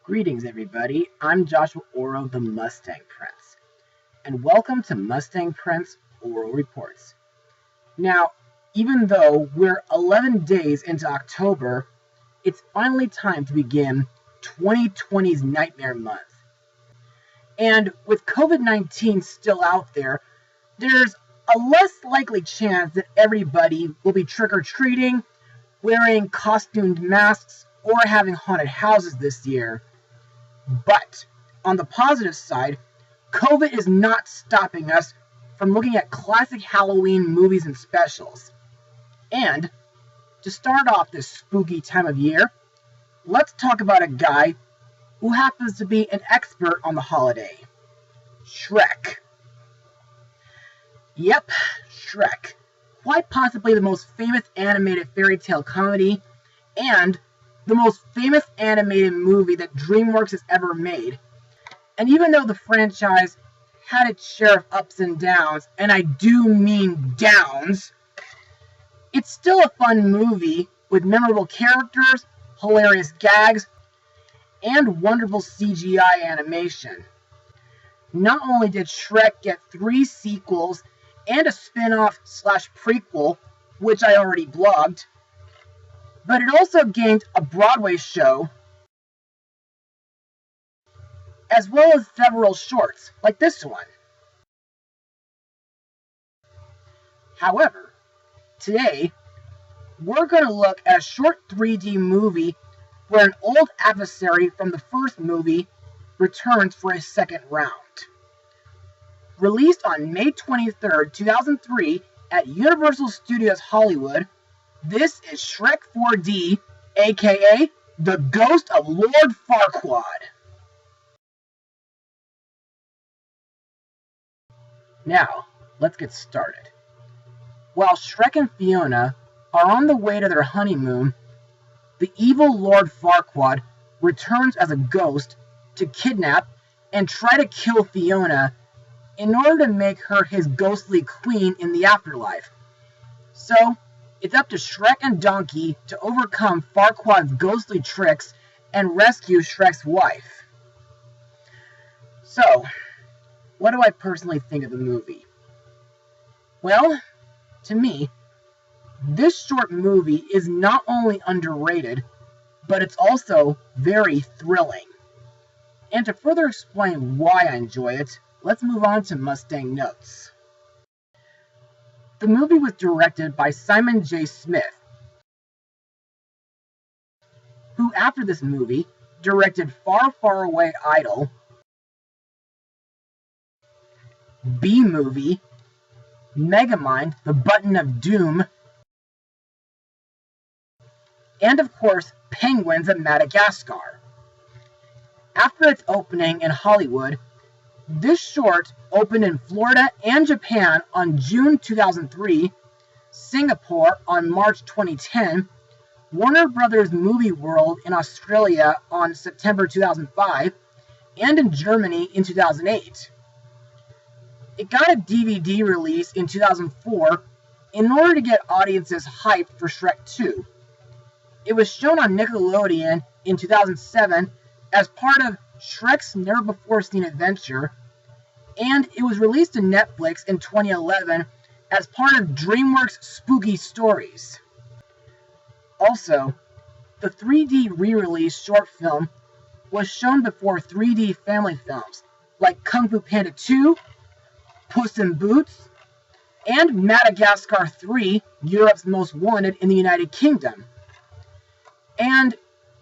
Greetings, everybody. I'm Joshua Orro, the Mustang Prince, and welcome to Mustang Prince Oral Reports. Now, even though we're 11 days into October, it's finally time to begin 2020's Nightmare Month. And with COVID-19 still out there, there's a less likely chance that everybody will be trick-or-treating, wearing costumed masks, or having haunted houses this year. But, on the positive side, COVID is not stopping us from looking at classic Halloween movies and specials. And, to start off this spooky time of year, let's talk about a guy who happens to be an expert on the holiday. Shrek. Yep, Shrek. Quite possibly the most famous animated fairy tale comedy, and the most famous animated movie that DreamWorks has ever made. And even though the franchise had its share of ups and downs, and I do mean downs, it's still a fun movie with memorable characters, hilarious gags, and wonderful CGI animation. Not only did Shrek get 3 sequels and a spin-off / prequel, which I already blogged, but it also gained a Broadway show, as well as several shorts, like this one. However, today, we're going to look at a short 3D movie where an old adversary from the first movie returns for a second round. Released on May 23rd, 2003 at Universal Studios Hollywood, this is Shrek 4D, aka The Ghost of Lord Farquaad. Now, let's get started. While Shrek and Fiona are on the way to their honeymoon, the evil Lord Farquaad returns as a ghost to kidnap and try to kill Fiona in order to make her his ghostly queen in the afterlife. So, it's up to Shrek and Donkey to overcome Farquaad's ghostly tricks and rescue Shrek's wife. So, what do I personally think of the movie? Well, to me, this short movie is not only underrated, but it's also very thrilling. And to further explain why I enjoy it, let's move on to Mustang notes. The movie was directed by Simon J. Smith, who after this movie directed Far, Far Away Idol, B-Movie, Megamind, The Button of Doom, and of course, Penguins of Madagascar. After its opening in Hollywood, this short opened in Florida and Japan on June 2003, Singapore on March 2010, Warner Brothers Movie World in Australia on September 2005, and in Germany in 2008. It got a DVD release in 2004 in order to get audiences hyped for Shrek 2. It was shown on Nickelodeon in 2007 as part of Shrek's Never-Before-Seen Adventure, and it was released to Netflix in 2011 as part of DreamWorks' Spooky Stories. Also, the 3D re-release short film was shown before 3D family films like Kung Fu Panda 2, Puss in Boots, and Madagascar 3, Europe's Most Wanted in the United Kingdom. And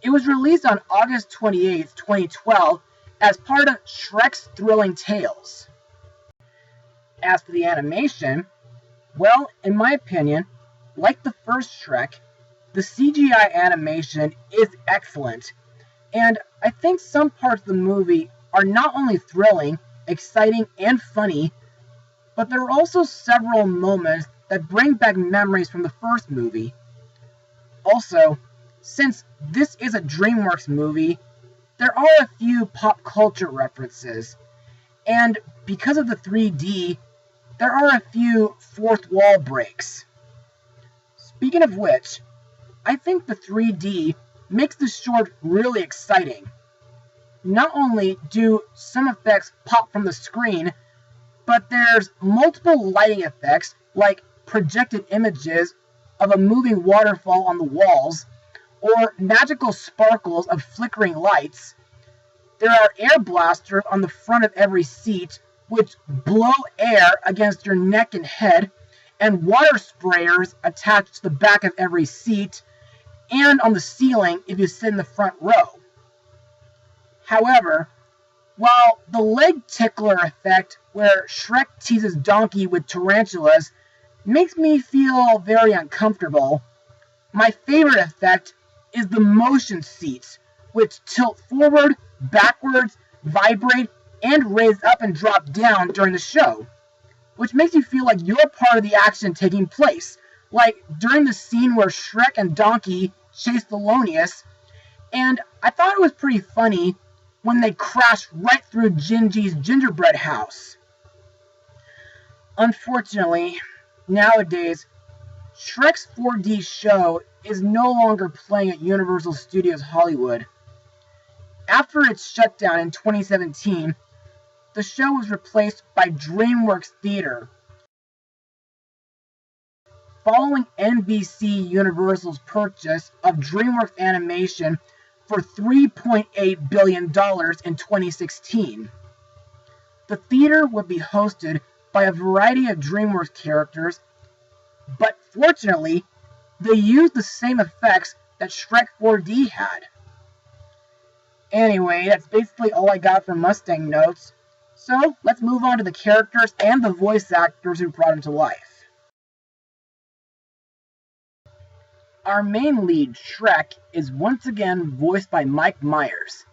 it was released on August 28, 2012, as part of Shrek's Thrilling Tales. As for the animation, well, in my opinion, like the first Shrek, the CGI animation is excellent, and I think some parts of the movie are not only thrilling, exciting, and funny, but there are also several moments that bring back memories from the first movie. Also, since this is a DreamWorks movie, there are a few pop culture references, and because of the 3D, there are a few fourth wall breaks. Speaking of which, I think the 3D makes the short really exciting. Not only do some effects pop from the screen, but there's multiple lighting effects like projected images of a moving waterfall on the walls, or magical sparkles of flickering lights. There are air blasters on the front of every seat, which blow air against your neck and head, and water sprayers attached to the back of every seat, and on the ceiling if you sit in the front row. However, while the leg tickler effect, where Shrek teases Donkey with tarantulas, makes me feel very uncomfortable, my favorite effect is the motion seats, which tilt forward, backwards, vibrate, and raise up and drop down during the show, which makes you feel like you're part of the action taking place, like during the scene where Shrek and Donkey chase Thelonious, and I thought it was pretty funny when they crashed right through Gingy's gingerbread house. Unfortunately, nowadays, Shrek's 4D show is no longer playing at Universal Studios Hollywood. After its shutdown in 2017, the show was replaced by DreamWorks Theater. Following NBC Universal's purchase of DreamWorks Animation for $3.8 billion in 2016. The theater would be hosted by a variety of DreamWorks characters, but fortunately, they used the same effects that Shrek 4D had. Anyway, that's basically all I got from Mustang notes, so let's move on to the characters and the voice actors who brought him to life. Our main lead, Shrek, is once again voiced by Mike Myers.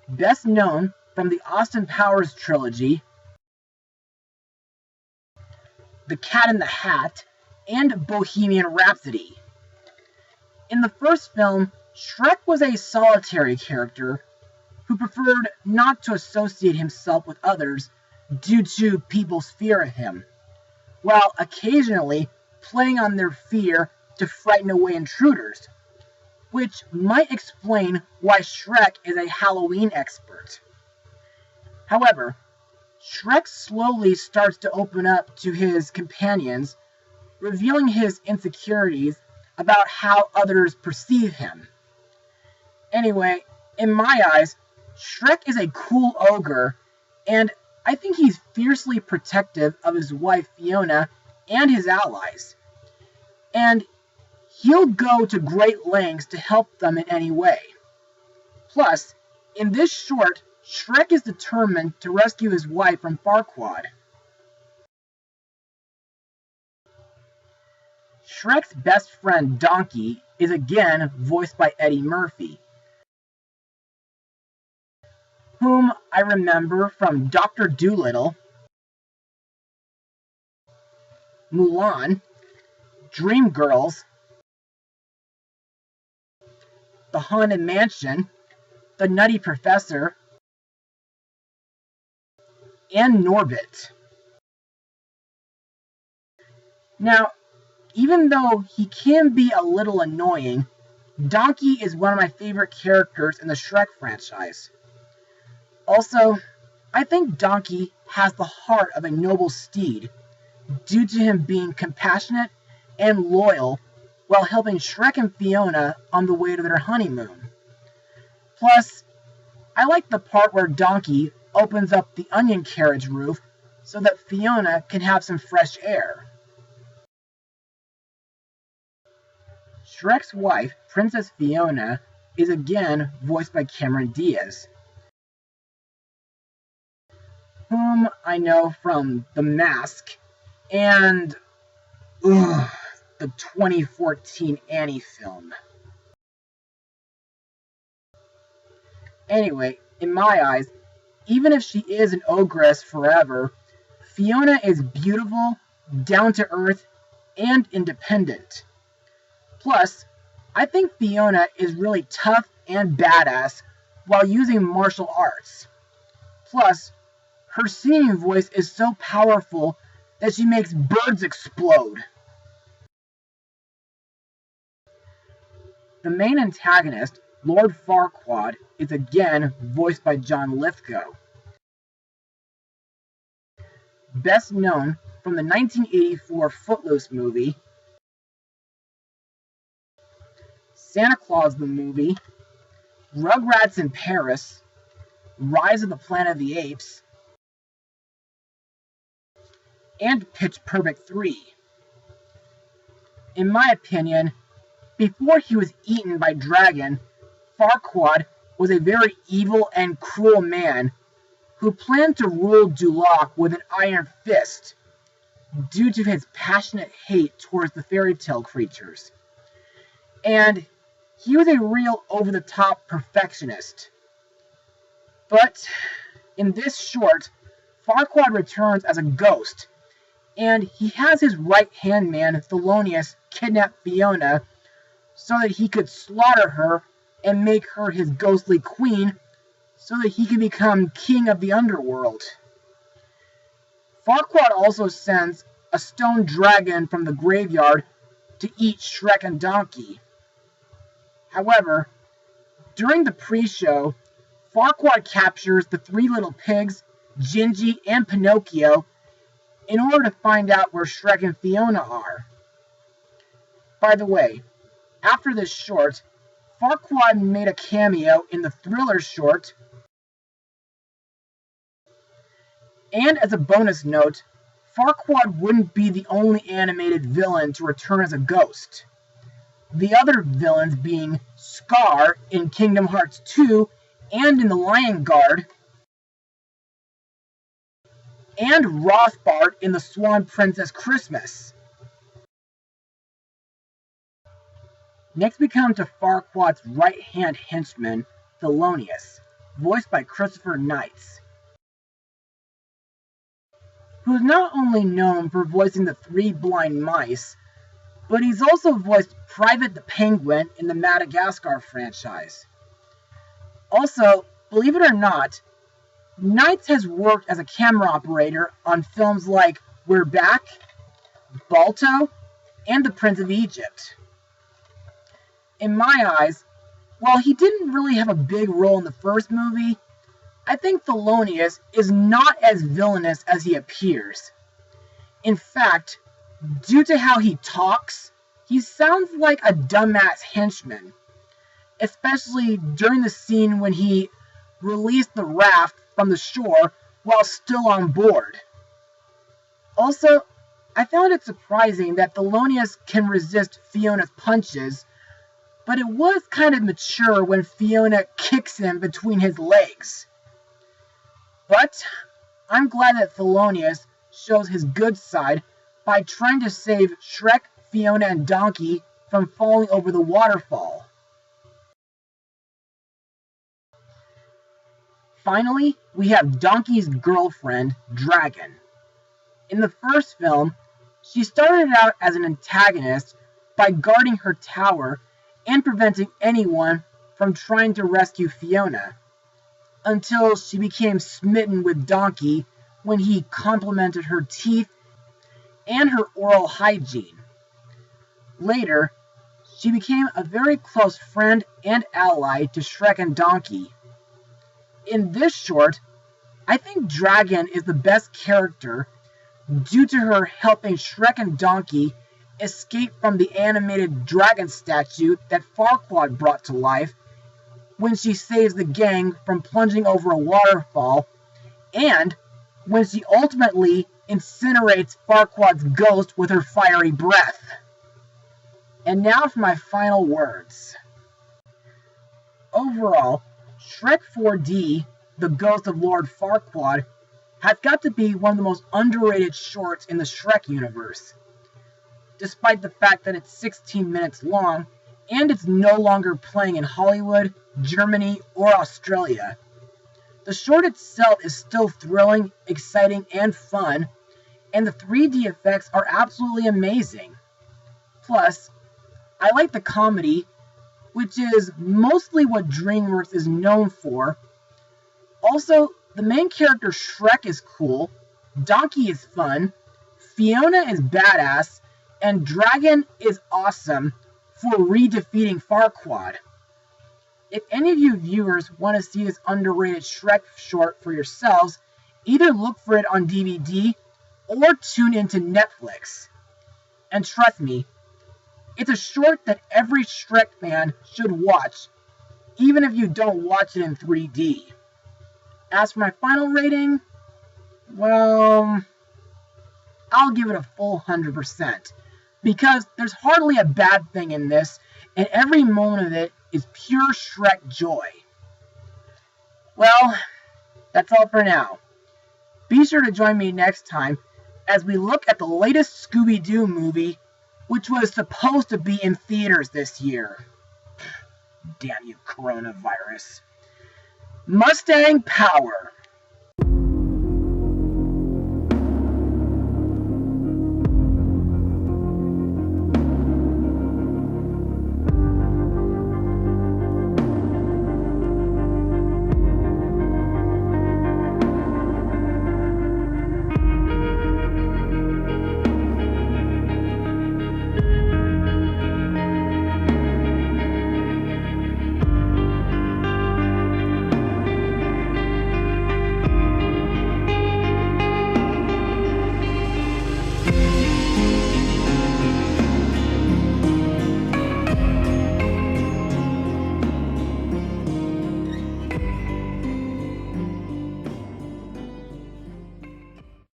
Best known from the Austin Powers trilogy, The Cat in the Hat, and Bohemian Rhapsody. In the first film, Shrek was a solitary character who preferred not to associate himself with others due to people's fear of him, while occasionally playing on their fear to frighten away intruders, which might explain why Shrek is a Halloween expert. However, Shrek slowly starts to open up to his companions, revealing his insecurities about how others perceive him. Anyway, in my eyes, Shrek is a cool ogre, and I think he's fiercely protective of his wife Fiona and his allies. And he'll go to great lengths to help them in any way. Plus, in this short, Shrek is determined to rescue his wife from Farquaad. Shrek's best friend Donkey is again voiced by Eddie Murphy, whom I remember from Dr. Dolittle, Mulan, Dreamgirls, The Haunted Mansion, The Nutty Professor, and Norbit. Now, even though he can be a little annoying, Donkey is one of my favorite characters in the Shrek franchise. Also, I think Donkey has the heart of a noble steed, due to him being compassionate and loyal while helping Shrek and Fiona on the way to their honeymoon. Plus, I like the part where Donkey opens up the onion carriage roof so that Fiona can have some fresh air. Shrek's wife, Princess Fiona, is again voiced by Cameron Diaz, whom I know from The Mask and the 2014 Annie film. Anyway, in my eyes, even if she is an ogress forever, Fiona is beautiful, down-to-earth, and independent. Plus, I think Fiona is really tough and badass while using martial arts. Plus, her singing voice is so powerful that she makes birds explode. The main antagonist, Lord Farquaad, is again voiced by John Lithgow. Best known from the 1984 Footloose movie, Santa Claus the Movie, Rugrats in Paris, Rise of the Planet of the Apes, and Pitch Perfect 3. In my opinion, before he was eaten by Dragon, Farquaad was a very evil and cruel man who planned to rule Duloc with an iron fist due to his passionate hate towards the fairy tale creatures. And he was a real over-the-top perfectionist. But in this short, Farquaad returns as a ghost, and he has his right-hand man, Thelonious, kidnap Fiona so that he could slaughter her and make her his ghostly queen so that he can become king of the underworld. Farquaad also sends a stone dragon from the graveyard to eat Shrek and Donkey. However, during the pre-show, Farquaad captures the three little pigs, Gingy and Pinocchio, in order to find out where Shrek and Fiona are. By the way, after this short, Farquaad made a cameo in the Thriller short, and as a bonus note, Farquaad wouldn't be the only animated villain to return as a ghost. The other villains being Scar in Kingdom Hearts 2 and in The Lion Guard, and Rothbart in The Swan Princess Christmas. Next we come to Farquaad's right-hand henchman, Thelonious, voiced by Christopher Knights, who is not only known for voicing the three blind mice, but he's also voiced Private the Penguin in the Madagascar franchise. Also, believe it or not, Knights has worked as a camera operator on films like We're Back, Balto, and The Prince of Egypt. In my eyes, while he didn't really have a big role in the first movie, I think Thelonious is not as villainous as he appears. In fact, due to how he talks, he sounds like a dumbass henchman, especially during the scene when he released the raft from the shore while still on board. Also, I found it surprising that Thelonious can resist Fiona's punches, but it was kind of mature when Fiona kicks him between his legs. But I'm glad that Thelonious shows his good side by trying to save Shrek, Fiona, and Donkey from falling over the waterfall. Finally, we have Donkey's girlfriend, Dragon. In the first film, she started out as an antagonist by guarding her tower and preventing anyone from trying to rescue Fiona, until she became smitten with Donkey when he complimented her teeth and her oral hygiene. Later, she became a very close friend and ally to Shrek and Donkey. In this short, I think Dragon is the best character due to her helping Shrek and Donkey escape from the animated dragon statue that Farquaad brought to life when she saves the gang from plunging over a waterfall, and when she ultimately incinerates Farquaad's ghost with her fiery breath. And now for my final words. Overall, Shrek 4D, The Ghost of Lord Farquaad, has got to be one of the most underrated shorts in the Shrek universe, despite the fact that it's 16 minutes long, and it's no longer playing in Hollywood, Germany, or Australia. The short itself is still thrilling, exciting, and fun, and the 3D effects are absolutely amazing. Plus, I like the comedy, which is mostly what DreamWorks is known for. Also, the main character Shrek is cool, Donkey is fun, Fiona is badass, and Dragon is awesome, for re-defeating Farquaad. If any of you viewers want to see this underrated Shrek short for yourselves, either look for it on DVD or tune into Netflix. And trust me, it's a short that every Shrek fan should watch, even if you don't watch it in 3D. As for my final rating, well, I'll give it a full 100%, because there's hardly a bad thing in this, and every moment of it is pure Shrek joy. Well, that's all for now. Be sure to join me next time as we look at the latest Scooby-Doo movie, which was supposed to be in theaters this year. Damn you, coronavirus. Mustang Power.